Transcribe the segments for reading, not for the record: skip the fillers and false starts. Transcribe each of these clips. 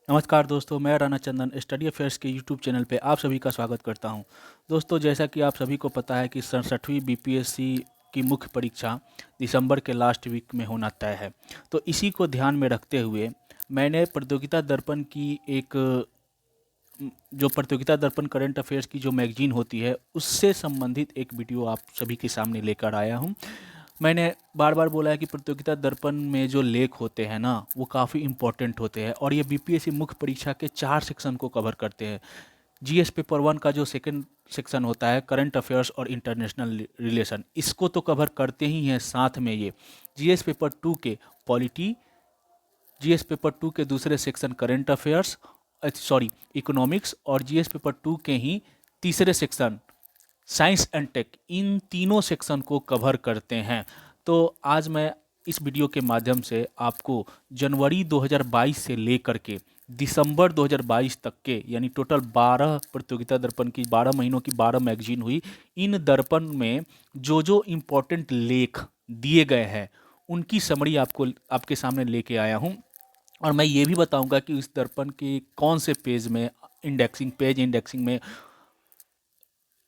नमस्कार दोस्तों, मैं राणा चंदन स्टडी अफेयर्स के यूट्यूब चैनल पे आप सभी का स्वागत करता हूं। दोस्तों, जैसा कि आप सभी को पता है कि 67वीं बीपीएससी की मुख्य परीक्षा दिसंबर के लास्ट वीक में होना तय है। तो इसी को ध्यान में रखते हुए मैंने प्रतियोगिता दर्पण की जो प्रतियोगिता दर्पण करंट अफेयर्स की जो मैगजीन होती है उससे संबंधित एक वीडियो आप सभी के सामने लेकर आया हूं। मैंने बार बार बोला है कि प्रतियोगिता दर्पण में जो लेख होते हैं ना, वो काफ़ी इंपॉर्टेंट होते हैं और ये बीपीएससी मुख्य परीक्षा के 4 सेक्शन को कवर करते हैं। जीएस पेपर 1 का जो सेकंड सेक्शन होता है, करंट अफेयर्स और इंटरनेशनल रिलेशन, इसको तो कवर करते ही हैं। साथ में ये जीएस पेपर 2 के पॉलिटी, जीएस पेपर 2 के दूसरे सेक्शन करंट अफेयर्स, इकोनॉमिक्स, और जीएस पेपर 2 के ही तीसरे सेक्शन साइंस एंड टेक, इन तीनों सेक्शन को कवर करते हैं। तो आज मैं इस वीडियो के माध्यम से आपको जनवरी 2022 से लेकर के दिसंबर 2022 तक के, यानी टोटल 12 प्रतियोगिता दर्पण की 12 महीनों की 12 मैगजीन हुई, इन दर्पण में जो जो इम्पोर्टेंट लेख दिए गए हैं उनकी समरी आपको आपके सामने लेके आया हूँ। और मैं ये भी बताऊंगा कि इस दर्पण के कौन से पेज में पेज इंडेक्सिंग में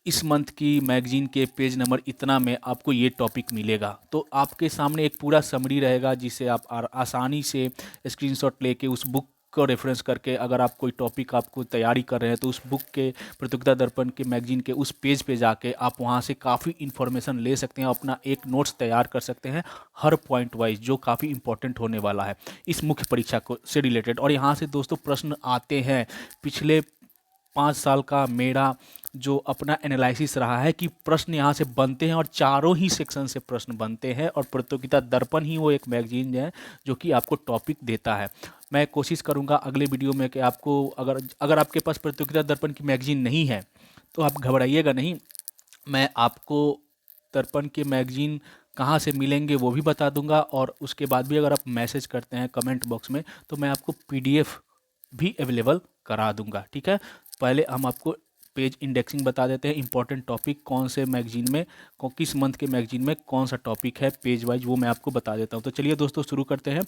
इस मंथ की मैगजीन के पेज नंबर इतना में आपको ये टॉपिक मिलेगा। तो आपके सामने एक पूरा समरी रहेगा जिसे आप आसानी से स्क्रीनशॉट लेके उस बुक को रेफरेंस करके, अगर आप कोई टॉपिक आपको तैयारी कर रहे हैं तो उस बुक के प्रतियोगिता दर्पण के मैगजीन के उस पेज पे जाके आप वहाँ से काफ़ी इन्फॉर्मेशन ले सकते हैं, अपना एक नोट्स तैयार कर सकते हैं हर पॉइंट वाइज, जो काफ़ी इंपॉर्टेंट होने वाला है इस मुख्य परीक्षा को से रिलेटेड। और यहाँ से दोस्तों प्रश्न आते हैं। पिछले 5 साल का मेरा जो अपना एनालिसिस रहा है कि प्रश्न यहाँ से बनते हैं और चारों ही सेक्शन से प्रश्न बनते हैं, और प्रतियोगिता दर्पण ही वो एक मैगजीन है जो कि आपको टॉपिक देता है। मैं कोशिश करूँगा अगले वीडियो में कि आपको, अगर अगर आपके पास प्रतियोगिता दर्पण की मैगजीन नहीं है तो आप घबराइएगा नहीं। मैं आपको दर्पण के मैगजीन कहाँ से मिलेंगे वो भी बता दूंगा, और उसके बाद भी अगर आप मैसेज करते हैं कमेंट बॉक्स में तो मैं आपको पीडीएफ भी अवेलेबल करा दूंगा। ठीक है, पहले हम आपको पेज इंडेक्सिंग बता देते हैं, इंपॉर्टेंट टॉपिक कौन से मैगजीन में, किस मंथ के मैगजीन में कौन सा टॉपिक है पेज वाइज, वो मैं आपको बता देता हूँ। तो चलिए दोस्तों शुरू करते हैं।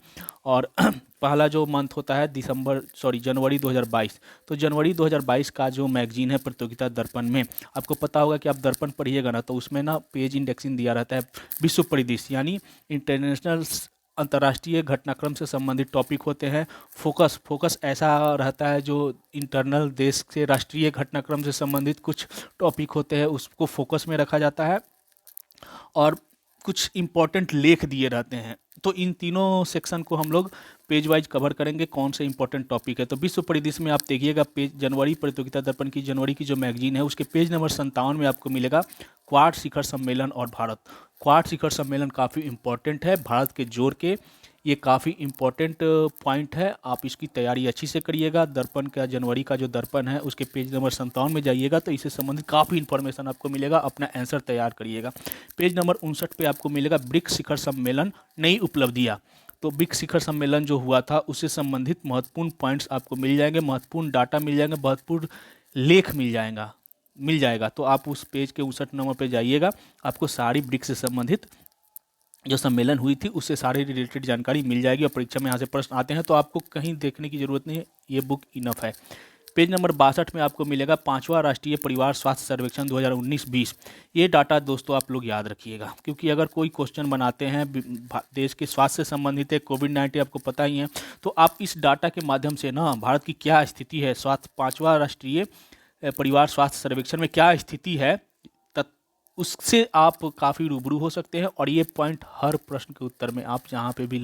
और पहला जो मंथ होता है जनवरी 2022। तो जनवरी 2022 का जो मैगजीन है प्रतियोगिता दर्पण में, आपको पता होगा कि आप दर्पण पढ़िएगा ना तो उसमें ना पेज इंडेक्सिंग दिया रहता है विश्व परिदृश्य, यानी इंटरनेशनल अंतर्राष्ट्रीय घटनाक्रम से संबंधित टॉपिक होते हैं। फोकस ऐसा रहता है, जो इंटरनल देश से राष्ट्रीय घटनाक्रम से संबंधित कुछ टॉपिक होते हैं उसको फोकस में रखा जाता है, और कुछ इम्पोर्टेंट लेख दिए रहते हैं। तो इन तीनों सेक्शन को हम लोग पेज वाइज कवर करेंगे, कौन से इंपॉर्टेंट टॉपिक है। तो विश्व परिदृश्य में आप देखिएगा, पेज जनवरी प्रतियोगिता दर्पण की जनवरी की जो मैगजीन है उसके पेज नंबर 57 में आपको मिलेगा क्वाड शिखर सम्मेलन और भारत। क्वाड शिखर सम्मेलन काफ़ी इंपॉर्टेंट है, भारत के जोड़ के ये काफ़ी इंपॉर्टेंट पॉइंट है। आप इसकी तैयारी अच्छी से करिएगा। दर्पण का जनवरी का जो दर्पण है उसके पेज नंबर 57 में जाइएगा तो इससे संबंधित काफ़ी इन्फॉर्मेशन आपको मिलेगा, अपना आंसर तैयार करिएगा। पेज नंबर 59 पे आपको मिलेगा ब्रिक्स शिखर सम्मेलन, नई उपलब्धियाँ। तो ब्रिक्स शिखर सम्मेलन जो हुआ था उससे संबंधित महत्वपूर्ण पॉइंट्स आपको मिल जाएंगे, महत्वपूर्ण डाटा मिल जाएंगे, महत्वपूर्ण लेख मिल जाएगा। तो आप उस पेज के 59 नंबर पे जाइएगा, आपको सारी ब्रिक्स से संबंधित जो सम्मेलन हुई थी उससे सारी रिलेटेड जानकारी मिल जाएगी, और परीक्षा में यहाँ से प्रश्न आते हैं तो आपको कहीं देखने की ज़रूरत नहीं है, ये बुक इनफ है। पेज नंबर 62 में आपको मिलेगा 5वां राष्ट्रीय परिवार स्वास्थ्य सर्वेक्षण 2019-20। ये डाटा दोस्तों आप लोग याद रखिएगा, क्योंकि अगर कोई क्वेश्चन बनाते हैं देश के स्वास्थ्य से संबंधित है, कोविड-19 आपको पता ही है, तो आप इस डाटा के माध्यम से ना भारत की क्या स्थिति है, स्वास्थ्य 5वां राष्ट्रीय परिवार स्वास्थ्य सर्वेक्षण में क्या स्थिति है, उससे आप काफ़ी रूबरू हो सकते हैं। और ये पॉइंट हर प्रश्न के उत्तर में आप जहाँ पे भी,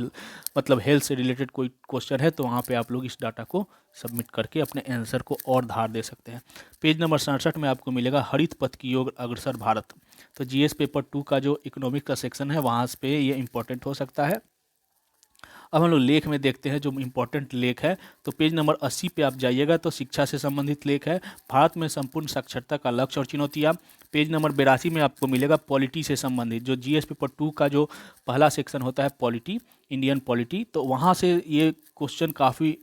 मतलब हेल्थ से रिलेटेड कोई क्वेश्चन है तो वहाँ पे आप लोग इस डाटा को सबमिट करके अपने आंसर को और धार दे सकते हैं। पेज नंबर 67 में आपको मिलेगा हरित पथ की ओर अग्रसर भारत। तो जीएस पेपर 2 का जो इकोनॉमिक का सेक्शन है वहाँ पे ये इंपॉर्टेंट हो सकता है। अब हम लोग लेख में देखते हैं जो इम्पोर्टेंट लेख है। तो पेज नंबर 80 पे आप जाइएगा तो शिक्षा से संबंधित लेख है, भारत में संपूर्ण साक्षरता का लक्ष्य और चुनौतियाँ। पेज नंबर 82 में आपको मिलेगा पॉलिटी से संबंधित, जो जीएस पेपर 2 का जो पहला सेक्शन होता है पॉलिटी, इंडियन पॉलिटी, तो वहाँ से ये क्वेश्चन काफ़ी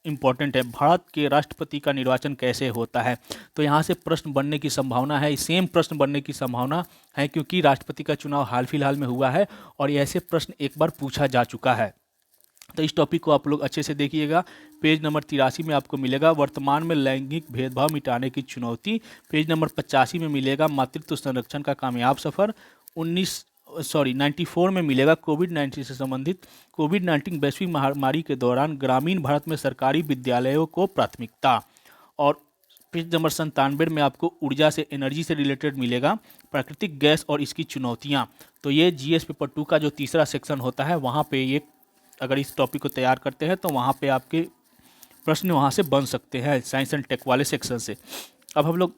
इम्पॉर्टेंट है। भारत के राष्ट्रपति का निर्वाचन कैसे होता है, तो यहाँ से प्रश्न बनने की संभावना है, सेम प्रश्न बनने की संभावना है, क्योंकि राष्ट्रपति का चुनाव हाल फिलहाल में हुआ है और ऐसे प्रश्न एक बार पूछा जा चुका है। तो इस टॉपिक को आप लोग अच्छे से देखिएगा। पेज नंबर 83 में आपको मिलेगा वर्तमान में लैंगिक भेदभाव मिटाने की चुनौती। पेज नंबर 85 में मिलेगा मातृत्व संरक्षण का कामयाब सफर। 94 में मिलेगा कोविड-19 से संबंधित कोविड-19 वैश्विक महामारी के दौरान ग्रामीण भारत में सरकारी विद्यालयों को प्राथमिकता। और पेज नंबर 97 में आपको ऊर्जा से एनर्जी से रिलेटेड मिलेगा प्राकृतिक गैस और इसकी चुनौतियाँ। तो ये जीएस पेपर 2 का जो तीसरा सेक्शन होता है वहाँ पे ये अगर इस टॉपिक को तैयार करते हैं तो वहाँ पे आपके प्रश्न वहाँ से बन सकते हैं साइंस एंड टेक वाले सेक्शन से। अब हम लोग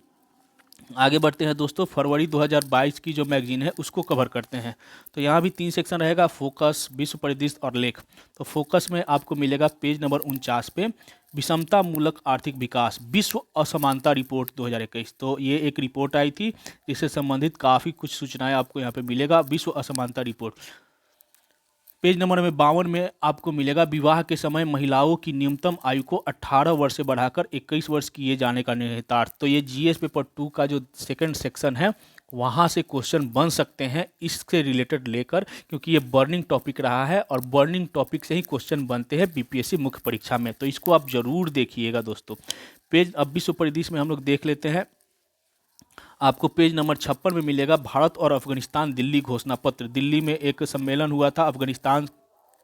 आगे बढ़ते हैं दोस्तों। फरवरी 2022 की जो मैगजीन है उसको कवर करते हैं। तो यहाँ भी 3 सेक्शन रहेगा, फोकस, विश्व परिदृश्य और लेख। तो फोकस में आपको मिलेगा पेज नंबर 49 पे विषमता मूलक आर्थिक विकास विश्व असमानता रिपोर्ट 2021। तो ये एक रिपोर्ट आई थी जिससे संबंधित काफ़ी कुछ सूचनाएं आपको यहाँ पे मिलेगा, विश्व असमानता रिपोर्ट। पेज नंबर 52 में आपको मिलेगा विवाह के समय महिलाओं की न्यूनतम आयु को 18 वर्ष से बढ़ाकर 21 वर्ष किए जाने का निहितार्थ। तो ये जीएस पेपर 2 का जो सेकंड सेक्शन है वहाँ से क्वेश्चन बन सकते हैं इससे रिलेटेड लेकर, क्योंकि ये बर्निंग टॉपिक रहा है और बर्निंग टॉपिक से ही क्वेश्चन बनते हैं बीपीएससी मुख्य परीक्षा में। तो इसको आप जरूर देखिएगा दोस्तों। पेज अब विश्व परिदृश्य में हम लोग देख लेते हैं। आपको पेज नंबर 56 में मिलेगा भारत और अफगानिस्तान दिल्ली घोषणा पत्र। दिल्ली में एक सम्मेलन हुआ था अफगानिस्तान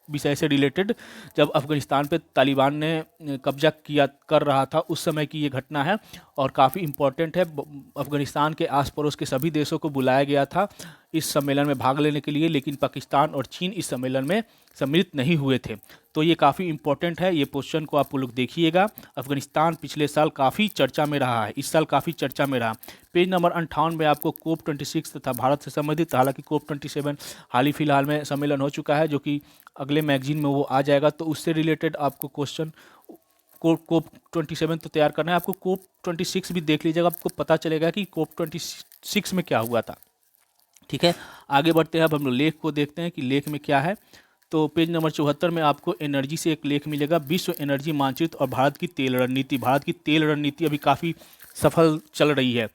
विषय से रिलेटेड, जब अफगानिस्तान पे तालिबान ने कब्जा किया कर रहा था उस समय की ये घटना है और काफ़ी इम्पोर्टेंट है। अफगानिस्तान के आस पड़ोस के सभी देशों को बुलाया गया था इस सम्मेलन में भाग लेने के लिए, लेकिन पाकिस्तान और चीन इस सम्मेलन में सम्मिलित नहीं हुए थे। तो ये काफ़ी इंपॉर्टेंट है, ये क्वेश्चन को आप लोग देखिएगा। अफगानिस्तान पिछले साल काफ़ी चर्चा में रहा है, इस साल काफ़ी चर्चा में रहा। पेज नंबर 58 में आपको कोप 26 तथा भारत से संबंधित, हालांकि कोप 27 हाल ही फिलहाल में सम्मेलन हो चुका है जो कि अगले मैगजीन में वो आ जाएगा, तो उससे रिलेटेड आपको क्वेश्चन कोप 27 तो तैयार करना है। आपको कोप 26 भी देख लीजिएगा, आपको पता चलेगा कि कोप 26 में क्या हुआ था। ठीक है, आगे बढ़ते हैं। अब हम लोग लेख को देखते हैं कि लेख में क्या है। तो पेज नंबर 74 में आपको एनर्जी से एक लेख मिलेगा, विश्व एनर्जी मानचित्र और भारत की तेल रणनीति। भारत की तेल रणनीति अभी काफ़ी सफल चल रही है।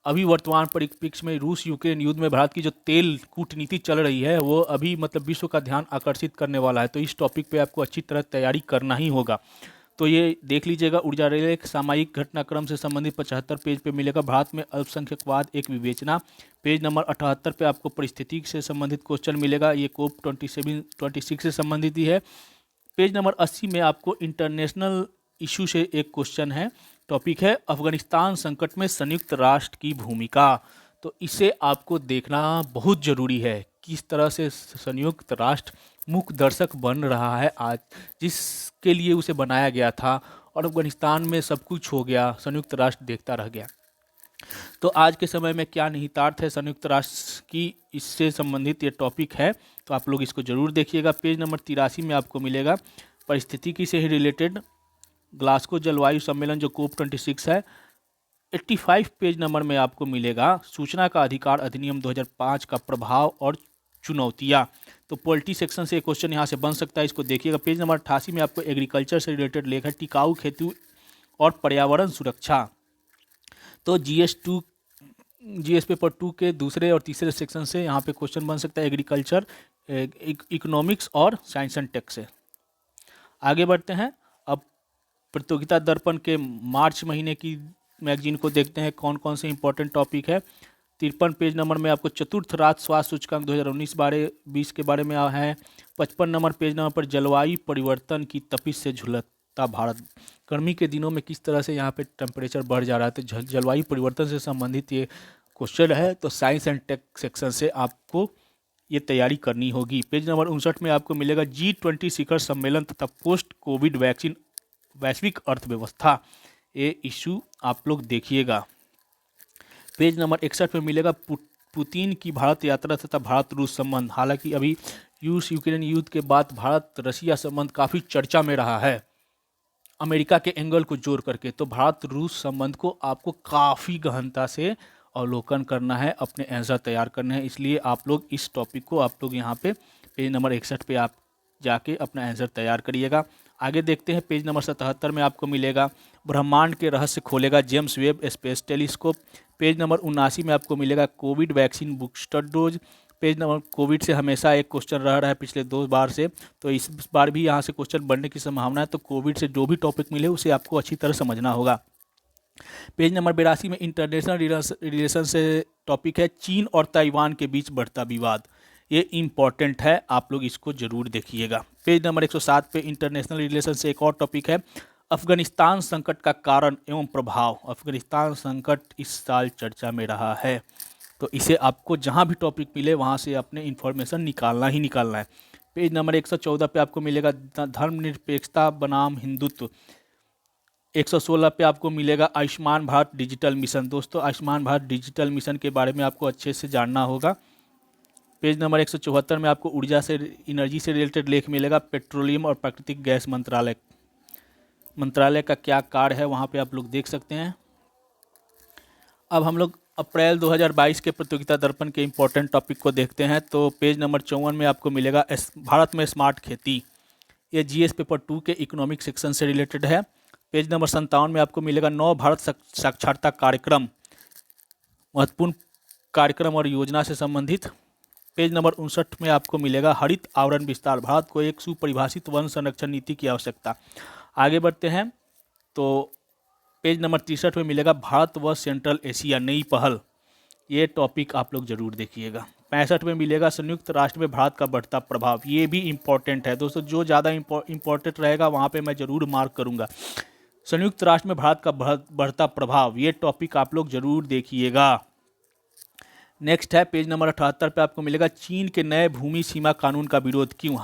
अभी वर्तमान परिप्रेक्ष्य में रूस यूक्रेन युद्ध में भारत की जो तेल कूटनीति चल रही है वो अभी मतलब विश्व का ध्यान आकर्षित करने वाला है। तो इस टॉपिक पे आपको अच्छी तरह तैयारी करना ही होगा। तो ये देख लीजिएगा। ऊर्जा रेल सामयिक घटनाक्रम से संबंधित 75 पेज पे मिलेगा भारत में अल्पसंख्यकवाद एक विवेचना। पेज नंबर 78 पे आपको परिस्थिति से संबंधित क्वेश्चन मिलेगा, ये कोप 26 से संबंधित ही है। पेज नंबर 80 में आपको इंटरनेशनल इशू से एक क्वेश्चन है, टॉपिक है अफगानिस्तान संकट में संयुक्त राष्ट्र की भूमिका। तो इसे आपको देखना बहुत ज़रूरी है, किस तरह से संयुक्त राष्ट्र मुख्य दर्शक बन रहा है आज, जिसके लिए उसे बनाया गया था, और अफगानिस्तान में सब कुछ हो गया, संयुक्त राष्ट्र देखता रह गया। तो आज के समय में क्या निहितार्थ है संयुक्त राष्ट्र की, इससे संबंधित ये टॉपिक है, तो आप लोग इसको जरूर देखिएगा। पेज नंबर 83 में आपको मिलेगा परिस्थितिकी से ही रिलेटेड ग्लासगो जलवायु सम्मेलन जो कोप 26 है। 85 पेज नंबर में आपको मिलेगा सूचना का अधिकार अधिनियम 2005 का प्रभाव और चुनौतियाँ। तो पॉलिटी सेक्शन से एक क्वेश्चन यहाँ से बन सकता है, इसको देखिएगा। पेज नंबर 88 में आपको एग्रीकल्चर से रिलेटेड लेख है, टिकाऊ खेती और पर्यावरण सुरक्षा। तो जीएस पेपर 2 के दूसरे और तीसरे सेक्शन से यहाँ पे क्वेश्चन बन सकता है एग्रीकल्चर, इकोनॉमिक्स और साइंस एंड टेक से। आगे बढ़ते हैं। अब प्रतियोगिता दर्पण के मार्च महीने की मैगजीन को देखते हैं, कौन कौन से इंपॉर्टेंट टॉपिक है। 53 पेज नंबर में आपको चतुर्थ राज्य स्वास्थ्य सूचकांक 2019-20 के बारे में है। 55 नंबर पेज नंबर पर जलवायु परिवर्तन की तपिश से झुलसता भारत, गर्मी के दिनों में किस तरह से यहाँ पे टेम्परेचर बढ़ जा रहा है, तो जलवायु परिवर्तन से संबंधित ये क्वेश्चन है। तो साइंस एंड टेक सेक्शन से आपको ये तैयारी करनी होगी। पेज नंबर 59 में आपको मिलेगा G20 शिखर सम्मेलन तथा पोस्ट कोविड वैक्सीन वैश्विक अर्थव्यवस्था, ये इशू आप लोग देखिएगा। पेज नंबर 61 में मिलेगा पुतिन की भारत यात्रा तथा भारत रूस संबंध। हालांकि अभी रूस यूक्रेन युद्ध के बाद भारत रशिया संबंध काफ़ी चर्चा में रहा है अमेरिका के एंगल को जोड़ करके, तो भारत रूस संबंध को आपको काफ़ी गहनता से अवलोकन करना है, अपने आंसर तैयार करने हैं। इसलिए आप लोग इस टॉपिक को आप लोग यहाँ पे पेज नंबर 61 पे आप जाके अपना आंसर तैयार करिएगा। आगे देखते हैं। पेज नंबर 77 में आपको मिलेगा ब्रह्मांड के रहस्य खोलेगा James Webb space telescope. Page number 79 में आपको मिलेगा Covid vaccine booster dose. Page number Covid से हमेशा एक क्वेश्चन रह रहा है पिछले 2 बार से, तो इस बार भी यहाँ से क्वेश्चन बनने की संभावना है। तो कोविड से जो भी टॉपिक मिले उसे आपको अच्छी तरह समझना होगा। पेज नंबर 82 में इंटरनेशनल रिलेशन से टॉपिक है चीन और ताइवान के बीच बढ़ता विवाद। ये इम्पॉर्टेंट है, आप लोग इसको जरूर देखिएगा। पेज नंबर 107 पे इंटरनेशनल रिलेशन से एक और टॉपिक है अफगानिस्तान संकट का कारण एवं प्रभाव। अफगानिस्तान संकट इस साल चर्चा में रहा है, तो इसे आपको जहाँ भी टॉपिक मिले वहाँ से अपने इन्फॉर्मेशन निकालना ही निकालना है। पेज नंबर 114 पे आपको मिलेगा धर्मनिरपेक्षता बनाम हिंदुत्व। 116 पे आपको मिलेगा आयुष्मान भारत डिजिटल मिशन। दोस्तों, आयुष्मान भारत डिजिटल मिशन के बारे में आपको अच्छे से जानना होगा। पेज नंबर 174 में आपको ऊर्जा से एनर्जी से रिलेटेड लेख मिलेगा पेट्रोलियम और प्राकृतिक गैस मंत्रालय का क्या कार्य है, वहाँ पे आप लोग देख सकते हैं। अब हम लोग अप्रैल 2022 के प्रतियोगिता दर्पण के इम्पोर्टेंट टॉपिक को देखते हैं। तो पेज नंबर 54 में आपको मिलेगा भारत में स्मार्ट खेती। ये जीएस पेपर 2 के इकोनॉमिक सेक्शन से रिलेटेड है। पेज नंबर 57 में आपको मिलेगा नव भारत साक्षरता कार्यक्रम, महत्वपूर्ण कार्यक्रम और योजना से संबंधित। पेज नंबर 59 में आपको मिलेगा हरित आवरण विस्तार, भारत को एक सुपरिभाषित वन संरक्षण नीति की आवश्यकता। आगे बढ़ते हैं तो पेज नंबर 63 में मिलेगा भारत व सेंट्रल एशिया नई पहल। ये टॉपिक आप लोग जरूर देखिएगा। 65 में मिलेगा संयुक्त राष्ट्र में भारत का बढ़ता प्रभाव। ये भी इम्पोर्टेंट है दोस्तों, जो ज़्यादा इम्पोर्टेंट रहेगा वहाँ पे मैं ज़रूर मार्क करूँगा। संयुक्त राष्ट्र में भारत का बढ़ता प्रभाव, ये टॉपिक आप लोग जरूर देखिएगा। नेक्स्ट है पेज नंबर 78 पे आपको मिलेगा चीन के नए भूमि सीमा कानून का विरोध क्यों।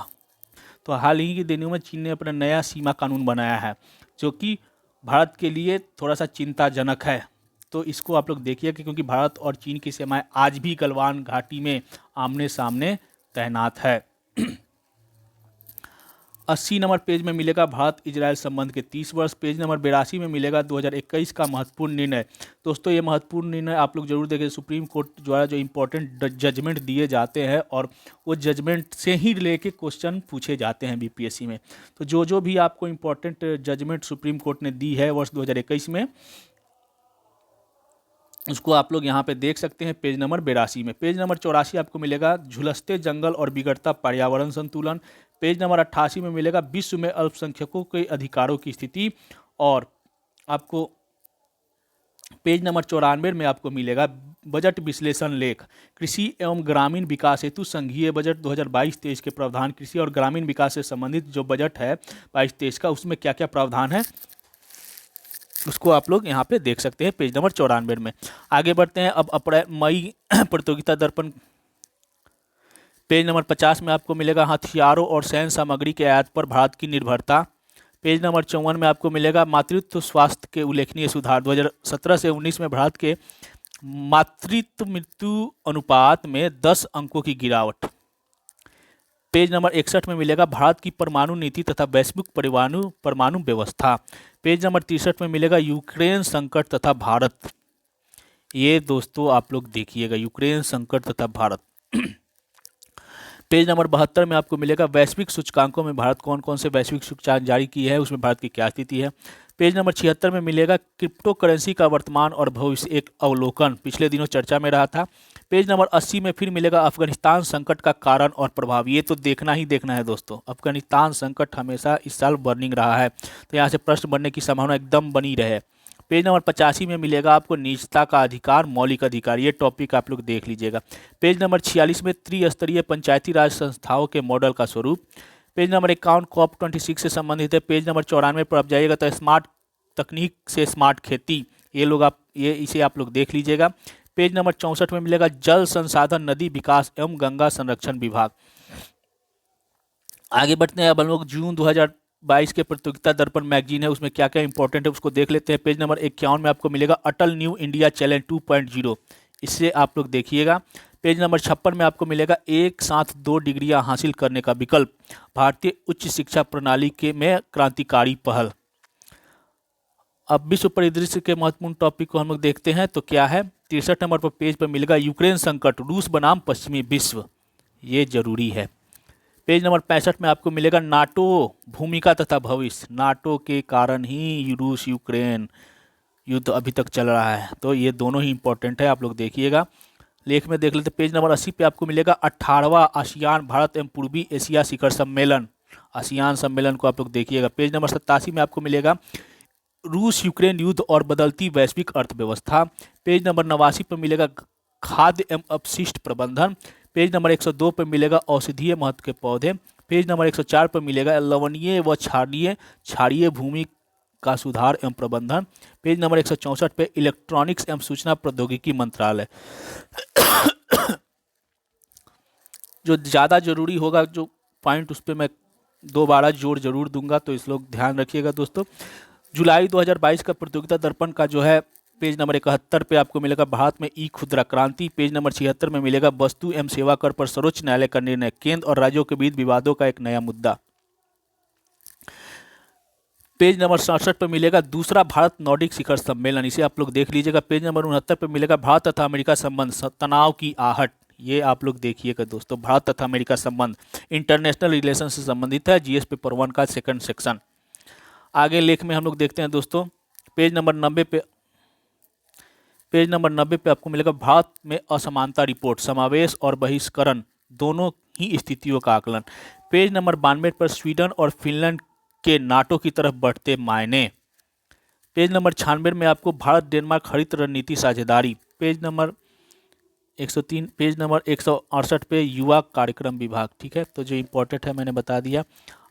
तो हाल ही के दिनों में चीन ने अपना नया सीमा कानून बनाया है जो कि भारत के लिए थोड़ा सा चिंताजनक है। तो इसको आप लोग देखिए कि क्योंकि भारत और चीन की सीमाएं आज भी गलवान घाटी में आमने सामने तैनात है। 80 नंबर पेज में मिलेगा भारत इजराइल संबंध के 30 वर्ष। पेज नंबर 82 में मिलेगा 2021 का महत्वपूर्ण निर्णय। दोस्तों, ये महत्वपूर्ण निर्णय आप लोग जरूर देखें। सुप्रीम कोर्ट द्वारा जो इम्पोर्टेंट जजमेंट दिए जाते हैं और वो जजमेंट से ही लेके क्वेश्चन पूछे जाते हैं बीपीएससी में। तो जो भी आपको इम्पोर्टेंट जजमेंट सुप्रीम कोर्ट ने दी है वर्ष 2021 में, उसको आप लोग यहाँ पे देख सकते हैं पेज नंबर 82 में। पेज नंबर 84 आपको मिलेगा झुलसते जंगल और बिगड़ता पर्यावरण संतुलन। पेज नंबर 88 में मिलेगा विश्व में अल्पसंख्यकों के अधिकारों की स्थिति। और आपको पेज नंबर 94 में आपको मिलेगा बजट विश्लेषण लेख, कृषि एवं ग्रामीण विकास हेतु संघीय बजट 2022-23 के प्रावधान। कृषि और ग्रामीण विकास से संबंधित जो बजट है 22-23 का, उसमें क्या क्या प्रावधान है उसको आप लोग यहाँ पे देख सकते हैं पेज नंबर 94 में। आगे बढ़ते हैं अब अप्रैल मई प्रतियोगिता दर्पण। पेज नंबर 50 में आपको मिलेगा हथियारों और सैन्य सामग्री के आयात पर भारत की निर्भरता। पेज नंबर 54 में आपको मिलेगा मातृत्व स्वास्थ्य के उल्लेखनीय सुधार। 2017 से 19 में भारत के मातृत्व मृत्यु अनुपात में 10 अंकों की गिरावट। पेज नंबर 61 में मिलेगा भारत की परमाणु नीति तथा वैश्विक परमाणु व्यवस्था। पेज नंबर 63 में मिलेगा यूक्रेन संकट तथा भारत। ये दोस्तों आप लोग देखिएगा, यूक्रेन संकट तथा भारत। पेज नंबर 72 में आपको मिलेगा वैश्विक सूचकांकों में भारत कौन कौन से वैश्विक सूचकांक जारी किए हैं, उसमें भारत की क्या स्थिति है। पेज नंबर 76 में मिलेगा क्रिप्टो करेंसी का वर्तमान और भविष्य एक अवलोकन, पिछले दिनों चर्चा में रहा था। पेज नंबर 80 में फिर मिलेगा अफगानिस्तान संकट का कारण और प्रभाव। ये तो देखना ही देखना है दोस्तों, अफगानिस्तान संकट हमेशा इस साल बर्निंग रहा है, तो यहाँ से प्रश्न बनने की संभावना एकदम बनी रहे। पेज नंबर 85 में मिलेगा आपको निजता का अधिकार, मौलिक अधिकार। ये टॉपिक आप लोग देख लीजिएगा। पेज नंबर 46 में त्रिस्तरीय पंचायती राज संस्थाओं के मॉडल का स्वरूप। पेज नंबर 51 COP26 से संबंधित है। पेज नंबर 94 पर आप जाइएगा तो स्मार्ट तकनीक से स्मार्ट खेती, इसे आप लोग देख लीजिएगा। पेज नंबर 64 में मिलेगा जल संसाधन, नदी विकास एवं गंगा संरक्षण विभाग। आगे बढ़ते हैं अब हम लोग जून 2022 के प्रतियोगिता दर्पण मैगजीन है, उसमें क्या क्या इंपॉर्टेंट है उसको देख लेते हैं। पेज नंबर 51 में आपको मिलेगा अटल न्यू इंडिया चैलेंज 2.0, इससे आप लोग देखिएगा। पेज नंबर 56 में आपको मिलेगा एक साथ 2 डिग्रियां हासिल करने का विकल्प, भारतीय उच्च शिक्षा प्रणाली के में क्रांतिकारी पहल। अब विश्व परिदृश्य के महत्वपूर्ण टॉपिक को हम लोग देखते हैं तो क्या है। 63 नंबर पर पेज पर मिलेगा यूक्रेन संकट, रूस बनाम पश्चिमी विश्व, ये जरूरी है। पेज नंबर 65 में आपको मिलेगा नाटो भूमिका तथा भविष्य, नाटो के कारण ही रूस यूक्रेन युद्ध अभी तक चल रहा है, तो ये दोनों ही इंपॉर्टेंट है, आप लोग देखिएगा। लेख में देख लेते, पेज नंबर 80 पे आपको मिलेगा 18वां आसियान भारत एवं पूर्वी एशिया शिखर सम्मेलन, आसियान सम्मेलन को आप लोग देखिएगा। पेज नंबर 87 में आपको मिलेगा रूस यूक्रेन युद्ध और बदलती वैश्विक अर्थव्यवस्था। पेज नंबर 89 पर मिलेगा खाद्य एवं अपशिष्ट प्रबंधन। पेज नंबर 102 पर मिलेगा औषधीय महत्व के पौधे। पेज नंबर 104 पर मिलेगा लवणीय व क्षारीय भूमि का सुधार एवं प्रबंधन। पेज नंबर 164 पे इलेक्ट्रॉनिक्स एवं सूचना प्रौद्योगिकी मंत्रालय। जो ज़्यादा जरूरी होगा जो पॉइंट, उस पर मैं दोबारा जोर जरूर दूंगा, तो इस लोग ध्यान रखिएगा दोस्तों। जुलाई 2022 का प्रतियोगिता दर्पण का जो है पेज नंबर 71 पे आपको मिलेगा भारत में ई खुदरा क्रांति। पेज नंबर 76 में मिलेगा वस्तु एवं सेवा कर पर सर्वोच्च न्यायालय का निर्णय, केंद्र और राज्यों के बीच विवादों का एक नया मुद्दा। पेज नंबर 67 पर मिलेगा दूसरा भारत नॉर्डिक शिखर सम्मेलन, इसे आप लोग देख लीजिएगा। पेज नंबर 69 पर मिलेगा भारत तथा अमेरिका संबंध, तनाव की आहट, ये आप लोग देखिएगा दोस्तों। भारत तथा अमेरिका संबंध इंटरनेशनल रिलेशन से संबंधित है, जीएस पेपर 1 का सेकंड सेक्शन। आगे लेख में हम लोग देखते हैं दोस्तों, पेज नंबर 90 पे आपको मिलेगा भारत में असमानता रिपोर्ट, समावेश और बहिष्करण दोनों ही स्थितियों का आकलन। पेज नंबर 92 पर स्वीडन और फिनलैंड के नाटो की तरफ बढ़ते मायने। पेज नंबर 96 में आपको भारत डेनमार्क हरित रणनीति साझेदारी। पेज नंबर 103, पेज नंबर 168 पे युवा कार्यक्रम विभाग। ठीक है, तो जो इम्पोर्टेंट है मैंने बता दिया।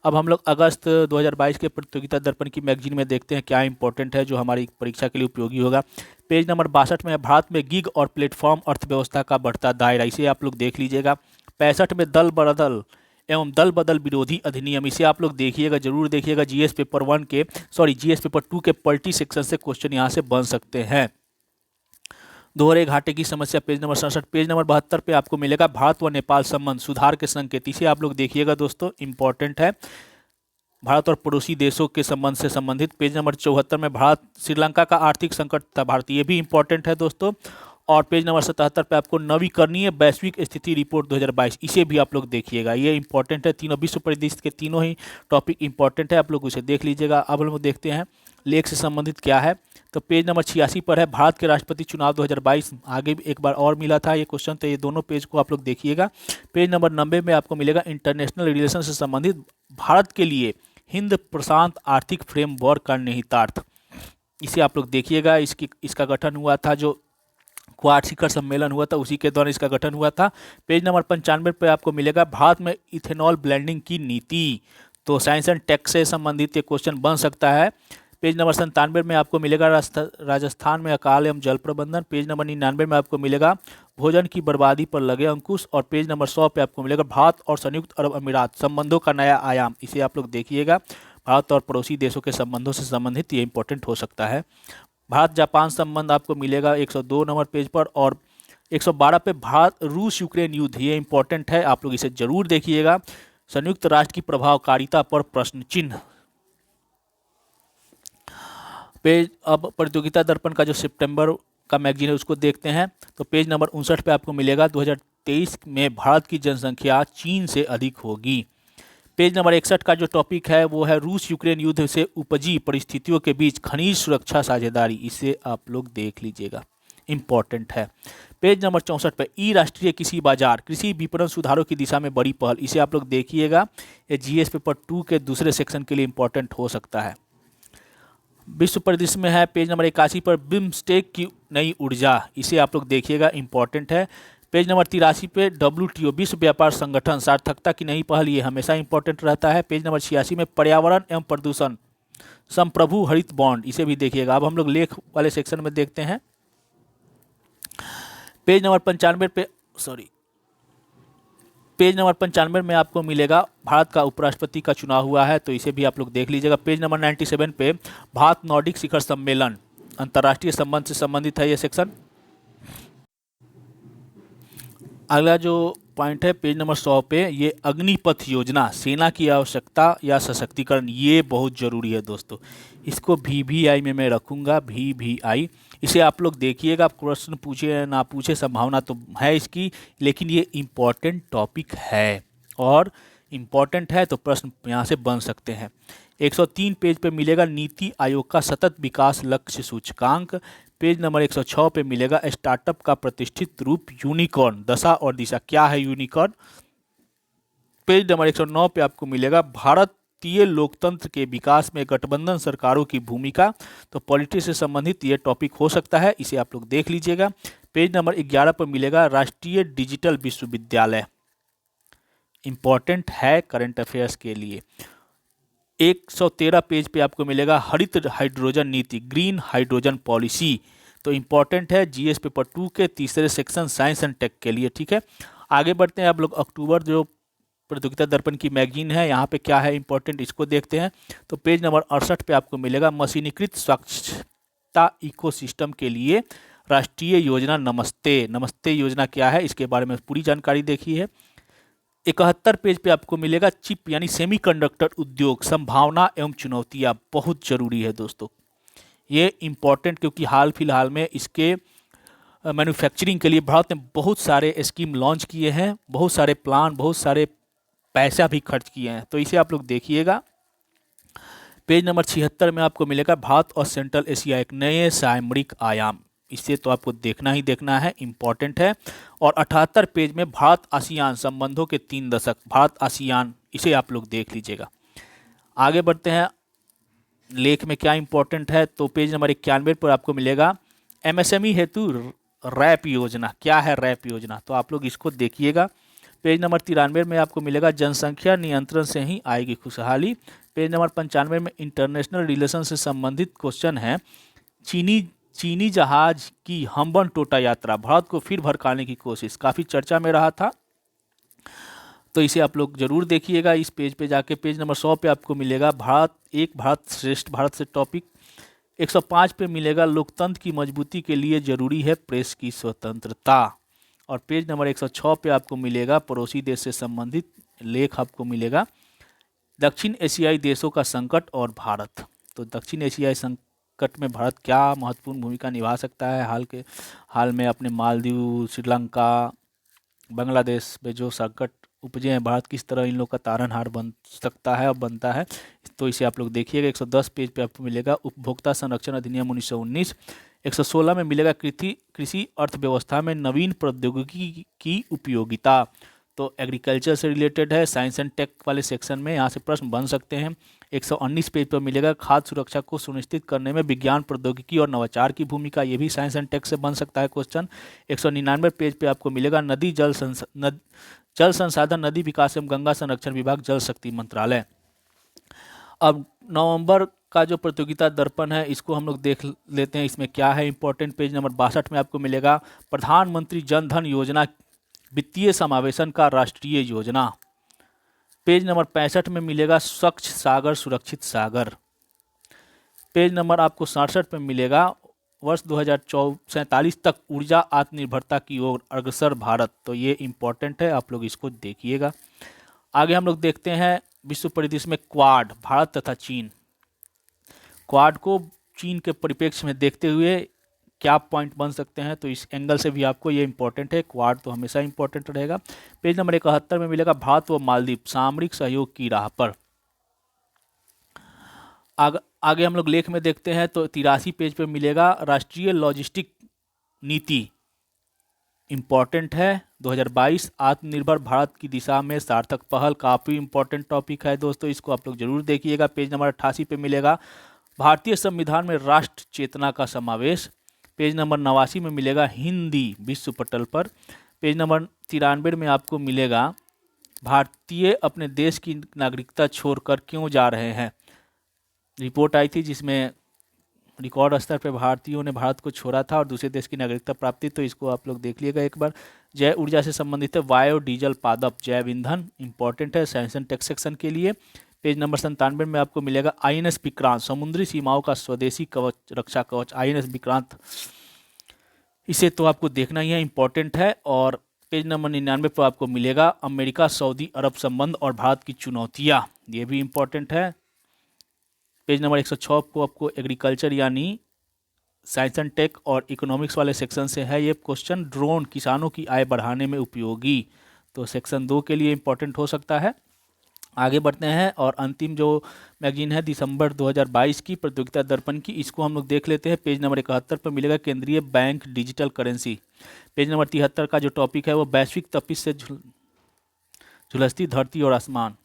अब हम लोग अगस्त 2022 के प्रतियोगिता दर्पण की मैगजीन में देखते हैं क्या इंपॉर्टेंट है जो हमारी परीक्षा के लिए उपयोगी होगा। पेज नंबर 62 में भारत में गिग और प्लेटफॉर्म अर्थव्यवस्था का बढ़ता दायरा, इसे आप लोग देख लीजिएगा। 65 में दल बदल विरोधी अधिनियम, इसे आप लोग देखिएगा, जरूर देखिएगा। जीएस पेपर 2 के पॉलिटी सेक्शन से क्वेश्चन यहाँ से बन सकते हैं। दोहरे घाटे की समस्या, पेज नंबर 67। पेज नंबर 72 पे आपको मिलेगा भारत व नेपाल संबंध, सुधार के संकेत, इसे आप लोग देखिएगा दोस्तों, इंपॉर्टेंट है। भारत और पड़ोसी देशों के संबंध से संबंधित। पेज नंबर 74 में भारत श्रीलंका का आर्थिक संकट तथा भारत, ये भी इंपॉर्टेंट है दोस्तों। और पेज नंबर 77 पे आपको नवीकरणीय वैश्विक स्थिति रिपोर्ट 2022, इसे भी आप लोग देखिएगा, ये इंपॉर्टेंट है। तीनों विश्व परिदृश्य के तीनों ही टॉपिक इंपॉर्टेंट है, आप लोग उसे देख लीजिएगा। अब हम लोग देखते हैं लेख से संबंधित क्या है। तो पेज नंबर 86 पर है भारत के राष्ट्रपति चुनाव 2022, आगे भी एक बार और मिला था ये क्वेश्चन, तो ये दोनों पेज को आप लोग देखिएगा। पेज नंबर 90 में आपको मिलेगा इंटरनेशनल रिलेशन से संबंधित भारत के लिए हिंद प्रशांत आर्थिक फ्रेमवर्क का निहितार्थ, इसे आप लोग देखिएगा। इसका गठन हुआ था, जो क्वाड शिखर सम्मेलन हुआ था उसी के दौरान इसका गठन हुआ था। पेज नंबर 95 पर आपको मिलेगा भारत में इथेनॉल ब्लेंडिंग की नीति, तो साइंस एंड टेक से संबंधित ये क्वेश्चन बन सकता है। पेज नंबर 97 में आपको मिलेगा राजस्थान में अकाल एवं जल प्रबंधन। पेज नंबर 99 में आपको मिलेगा भोजन की बर्बादी पर लगे अंकुश। और पेज नंबर 100 पे आपको मिलेगा भारत और संयुक्त अरब अमीरात संबंधों का नया आयाम, इसे आप लोग देखिएगा। भारत और पड़ोसी देशों के संबंधों से संबंधित ये इंपॉर्टेंट हो सकता है। भारत जापान संबंध आपको मिलेगा 102 नंबर पेज पर। और 112 पे भारत रूस यूक्रेन युद्ध, ये इंपॉर्टेंट है, आप लोग इसे जरूर देखिएगा। संयुक्त राष्ट्र की प्रभावकारिता पर प्रश्न चिन्ह। पेज, अब प्रतियोगिता दर्पण का जो सितंबर का मैगजीन है उसको देखते हैं। तो पेज नंबर 59 पे आपको मिलेगा 2023 में भारत की जनसंख्या चीन से अधिक होगी। पेज नंबर 61 का जो टॉपिक है वो है रूस यूक्रेन युद्ध से उपजी परिस्थितियों के बीच खनिज सुरक्षा साझेदारी, इसे आप लोग देख लीजिएगा, इंपॉर्टेंट है। पेज नंबर 64 पे ई राष्ट्रीय कृषि बाजार, कृषि विपणन सुधारों की दिशा में बड़ी पहल, इसे आप लोग देखिएगा। ये जीएस पेपर 2 के दूसरे सेक्शन के लिए इंपॉर्टेंट हो सकता है। विश्व परिदृश्य में है पेज नंबर 81 पर बिम्स्टेक की नई ऊर्जा, इसे आप लोग देखिएगा, इंपॉर्टेंट है। पेज नंबर 83 पे WTO विश्व व्यापार संगठन सार्थकता की नई पहल, ये हमेशा इंपॉर्टेंट रहता है। पेज नंबर 86 में पर्यावरण एवं प्रदूषण संप्रभु हरित बॉन्ड, इसे भी देखिएगा। अब हम लोग लेख वाले सेक्शन में देखते हैं। पेज नंबर 95 में आपको मिलेगा भारत का उपराष्ट्रपति का चुनाव हुआ है, तो इसे भी आप लोग देख लीजिएगा। पेज नंबर 97 पे भारत नॉर्डिक शिखर सम्मेलन अंतर्राष्ट्रीय संबंध से संबंधित है ये सेक्शन। अगला जो पॉइंट है पेज नंबर 100 पे, ये अग्निपथ योजना, सेना की आवश्यकता या सशक्तिकरण, ये बहुत जरूरी है दोस्तों। इसको VVI में मैं रखूँगा, VVI, इसे आप लोग देखिएगा। प्रश्न पूछे ना पूछे संभावना तो है इसकी, लेकिन ये इम्पॉर्टेंट टॉपिक है और इम्पॉर्टेंट है तो प्रश्न यहाँ से बन सकते हैं। 103 पेज पे मिलेगा नीति आयोग का सतत विकास लक्ष्य सूचकांक। पेज नंबर 106 पे मिलेगा स्टार्टअप का प्रतिष्ठित रूप यूनिकॉर्न, दशा और दिशा। क्या है यूनिकॉर्न? पेज नंबर 109 पे आपको मिलेगा भारतीय लोकतंत्र के विकास में गठबंधन सरकारों की भूमिका। तो पॉलिटिक्स से संबंधित ये टॉपिक हो सकता है, इसे आप लोग देख लीजिएगा। पेज नंबर 11 पर मिलेगा राष्ट्रीय डिजिटल विश्वविद्यालय, इंपॉर्टेंट है करंट अफेयर्स के लिए। 113 पेज पे आपको मिलेगा हरित हाइड्रोजन नीति, ग्रीन हाइड्रोजन पॉलिसी। तो इंपॉर्टेंट है जीएस पेपर 2 के तीसरे सेक्शन साइंस एंड टेक के लिए। ठीक है, आगे बढ़ते हैं। आप लोग अक्टूबर जो प्रतियोगिता दर्पण की मैगजीन है, यहाँ पे क्या है इंपॉर्टेंट, इसको देखते हैं। तो पेज नंबर 68 पे आपको मिलेगा मशीनीकृत स्वच्छता इकोसिस्टम के लिए राष्ट्रीय योजना नमस्ते। नमस्ते योजना क्या है, इसके बारे में पूरी जानकारी देखी है। 71 पेज पे आपको मिलेगा चिप यानी सेमीकंडक्टर उद्योग, संभावना एवं चुनौतियां। बहुत जरूरी है दोस्तों ये इम्पॉर्टेंट, क्योंकि हाल फिलहाल में इसके मैन्युफैक्चरिंग के लिए भारत ने बहुत सारे स्कीम लॉन्च किए हैं, बहुत सारे प्लान, बहुत सारे पैसा भी खर्च किए हैं। तो इसे आप लोग देखिएगा। पेज नंबर 76 में आपको मिलेगा भारत और सेंट्रल एशिया एक नए सामरिक आयाम। इसे तो आपको देखना ही देखना है, इम्पॉर्टेंट है। और 78 पेज में भारत आसियान संबंधों के 3 दशक, भारत आसियान, इसे आप लोग देख लीजिएगा। आगे बढ़ते हैं, लेख में क्या इंपॉर्टेंट है। तो पेज नंबर 91 पर आपको मिलेगा एमएसएमई हेतु रैप योजना। क्या है रैप योजना, तो आप लोग इसको देखिएगा। पेज नंबर 93 में आपको मिलेगा जनसंख्या नियंत्रण से ही आएगी खुशहाली। पेज नंबर 95 में इंटरनेशनल रिलेशन से संबंधित क्वेश्चन है। चीनी जहाज की हम्बन टोटा यात्रा, भारत को फिर भड़काने की कोशिश, काफ़ी चर्चा में रहा था, तो इसे आप लोग जरूर देखिएगा इस पेज पे जाके। पेज नंबर 100 पे आपको मिलेगा भारत एक भारत श्रेष्ठ भारत से टॉपिक। 105 पे मिलेगा लोकतंत्र की मजबूती के लिए जरूरी है प्रेस की स्वतंत्रता। और पेज नंबर 106 पे आपको मिलेगा पड़ोसी देश से संबंधित लेख आपको मिलेगा, दक्षिण एशियाई देशों का संकट और भारत। तो दक्षिण एशियाई संकट में भारत क्या महत्वपूर्ण भूमिका निभा सकता है, हाल में अपने मालदीव, श्रीलंका, बांग्लादेश में जो संकट उपजे हैं, भारत किस तरह इन लोग का तारनहार बन सकता है और बनता है, तो इसे आप लोग देखिएगा। 110 पेज पे आपको मिलेगा उपभोक्ता संरक्षण अधिनियम 1919। 116 में मिलेगा कृषि अर्थव्यवस्था में नवीन प्रौद्योगिकी की उपयोगिता। तो एग्रीकल्चर से रिलेटेड है, साइंस एंड टेक वाले सेक्शन में यहाँ से प्रश्न बन सकते हैं। 119 पेज पर मिलेगा खाद्य सुरक्षा को सुनिश्चित करने में विज्ञान प्रौद्योगिकी और नवाचार की भूमिका, ये भी साइंस एंड टेक से बन सकता है क्वेश्चन। 199 पेज पे आपको मिलेगा जल संसाधन नदी विकास एवं गंगा संरक्षण विभाग, जल शक्ति मंत्रालय। अब नवंबर का जो प्रतियोगिता दर्पण है इसको हम लोग देख लेते हैं, इसमें क्या है इंपॉर्टेंट। पेज नंबर 62 में आपको मिलेगा प्रधानमंत्री जन धन योजना वित्तीय समावेशन का राष्ट्रीय योजना। पेज नंबर 65 में मिलेगा स्वच्छ सागर सुरक्षित सागर। पेज नंबर आपको 67 में मिलेगा वर्ष 2047 तक ऊर्जा आत्मनिर्भरता की ओर अग्रसर भारत। तो ये इंपॉर्टेंट है, आप लोग इसको देखिएगा। आगे हम लोग देखते हैं विश्व परिदृश्य में क्वाड, भारत तथा चीन। क्वाड को चीन के परिप्रेक्ष्य में देखते हुए क्या पॉइंट बन सकते हैं, तो इस एंगल से भी आपको ये इंपॉर्टेंट है, क्वाड तो हमेशा इंपॉर्टेंट रहेगा। पेज नंबर 71 में मिलेगा भारत व मालदीव सामरिक सहयोग की राह पर। आगे हम लोग लेख में देखते हैं तो 83 पेज पे मिलेगा राष्ट्रीय लॉजिस्टिक नीति, इंपॉर्टेंट है 2022 आत्मनिर्भर भारत की दिशा में सार्थक पहल, काफ़ी इंपॉर्टेंट टॉपिक है दोस्तों, इसको आप लोग जरूर देखिएगा। पेज नंबर 88 पे मिलेगा भारतीय संविधान में राष्ट्र चेतना का समावेश। पेज नंबर 89 में मिलेगा हिंदी विश्व पटल पर। पेज नंबर 93 में आपको मिलेगा भारतीय अपने देश की नागरिकता छोड़कर क्यों जा रहे हैं। रिपोर्ट आई थी जिसमें रिकॉर्ड स्तर पर भारतीयों ने भारत को छोड़ा था और दूसरे देश की नागरिकता प्राप्ति, तो इसको आप लोग देख लीजिएगा एक बार। जैव ऊर्जा से संबंधित है बायो डीजल पादप जैव ईंधन, इंपॉर्टेंट है साइंस एंड टेक सेक्शन के लिए। पेज नंबर 97 में आपको मिलेगा आईएनएस विक्रांत, समुद्री सीमाओं का स्वदेशी कवच, रक्षा कवच आईएनएस विक्रांत, इसे तो आपको देखना ही है, इंपॉर्टेंट है। और पेज नंबर 99 पर आपको मिलेगा अमेरिका सऊदी अरब संबंध और भारत की चुनौतियाँ, ये भी इंपॉर्टेंट है। पेज नंबर 106 को आपको एग्रीकल्चर यानी साइंस एंड टेक और इकोनॉमिक्स वाले सेक्शन से है ये क्वेश्चन, ड्रोन किसानों की आय बढ़ाने में उपयोगी, तो सेक्शन 2 के लिए इंपॉर्टेंट हो सकता है। आगे बढ़ते हैं और अंतिम जो मैगजीन है दिसंबर 2022 की प्रतियोगिता दर्पण की, इसको हम लोग देख लेते हैं। पेज नंबर 71 पर मिलेगा केंद्रीय bank digital currency. Page number 73 का जो टॉपिक है वो वैश्विक तपिश से झुलसती धरती और आसमान।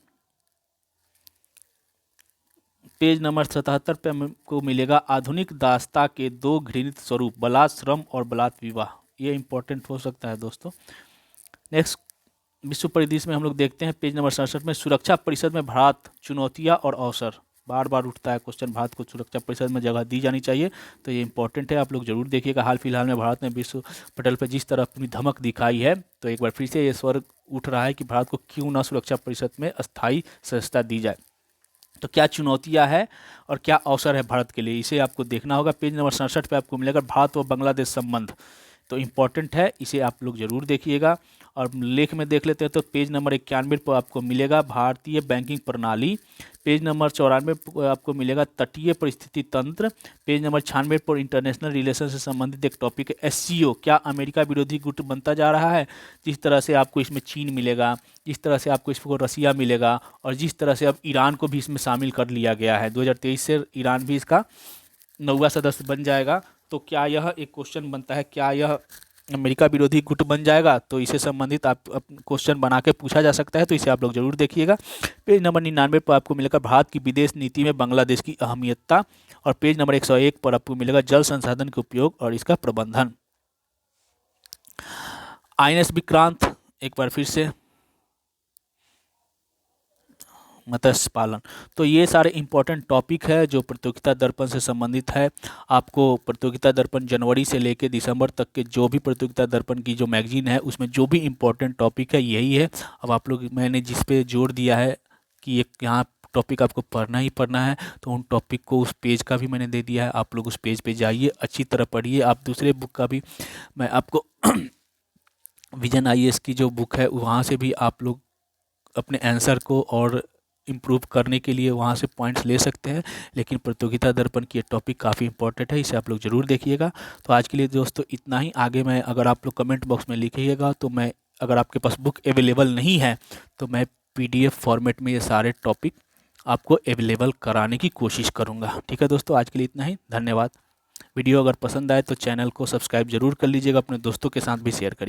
पेज नंबर 77 पे को मिलेगा आधुनिक दास्ता के दो घृणित स्वरूप, बलात् श्रम और बलात् विवाह। ये इंपॉर्टेंट हो सकता है दोस्तों। नेक्स्ट विश्व परिदृश्य में हम लोग देखते हैं पेज नंबर 67 में सुरक्षा परिषद में भारत, चुनौतियां और अवसर। बार बार उठता है क्वेश्चन, भारत को सुरक्षा परिषद में जगह दी जानी चाहिए, तो ये इंपॉर्टेंट है, आप लोग जरूर देखिएगा। हाल फिलहाल में भारत ने विश्व पटल पर जिस तरह अपनी धमक दिखाई है, तो एक बार फिर से ये स्वर उठ रहा है कि भारत को क्यों ना सुरक्षा परिषद में अस्थायी सदस्यता दी जाए। तो क्या चुनौतियां है और क्या अवसर है भारत के लिए, इसे आपको देखना होगा। पेज नंबर 67 पे आपको मिलेगा भारत व बांग्लादेश संबंध, तो इम्पॉर्टेंट है, इसे आप लोग जरूर देखिएगा। और लेख में देख लेते हैं तो पेज नंबर 91 पर आपको मिलेगा भारतीय बैंकिंग प्रणाली। पेज नंबर 94 पर आपको मिलेगा तटीय परिस्थिति तंत्र। पेज नंबर 96 पर इंटरनेशनल रिलेशन से संबंधित एक टॉपिक है SCO, क्या अमेरिका विरोधी गुट बनता जा रहा है। जिस तरह से आपको इसमें चीन मिलेगा, जिस तरह से आपको इसको रसिया मिलेगा, और जिस तरह से अब ईरान को भी इसमें शामिल कर लिया गया है, 2023 से ईरान भी इसका 9वां सदस्य बन जाएगा। तो क्या यह एक क्वेश्चन बनता है, क्या यह अमेरिका विरोधी गुट बन जाएगा, तो इसे संबंधित आप क्वेश्चन बना के पूछा जा सकता है, तो इसे आप लोग जरूर देखिएगा। पेज नंबर 99 पर आपको मिलेगा भारत की विदेश नीति में बांग्लादेश की अहमियतता। और पेज नंबर 101 पर आपको मिलेगा जल संसाधन के उपयोग और इसका प्रबंधन। INS विक्रांत, एक बार फिर से मत्स्य पालन। तो ये सारे इंपॉर्टेंट टॉपिक है जो प्रतियोगिता दर्पण से संबंधित है। आपको प्रतियोगिता दर्पण जनवरी से लेकर दिसंबर तक के जो भी प्रतियोगिता दर्पण की जो मैगजीन है उसमें जो भी इंपॉर्टेंट टॉपिक है यही है। अब आप लोग, मैंने जिस पे जोर दिया है कि एक यहाँ टॉपिक आपको पढ़ना ही पढ़ना है, तो उन टॉपिक को उस पेज का भी मैंने दे दिया है, आप लोग उस पेज पे जाइए, अच्छी तरह पढ़िए। आप दूसरे बुक का भी मैं आपको विजन IAS की जो बुक है वहाँ से भी आप लोग अपने आंसर को और इम्प्रूव करने के लिए वहाँ से पॉइंट्स ले सकते हैं, लेकिन प्रतियोगिता दर्पण की ये टॉपिक काफ़ी इंपॉर्टेंट है, इसे आप लोग ज़रूर देखिएगा। तो आज के लिए दोस्तों इतना ही। आगे मैं, अगर आप लोग कमेंट बॉक्स में लिखिएगा तो मैं, अगर आपके पास बुक अवेलेबल नहीं है तो मैं PDF फॉर्मेट में ये सारे टॉपिक आपको अवेलेबल कराने की कोशिश करूँगा। ठीक है दोस्तों, आज के लिए इतना ही, धन्यवाद। वीडियो अगर पसंद आए तो चैनल को सब्सक्राइब जरूर कर लीजिएगा, अपने दोस्तों के साथ भी शेयर करिए।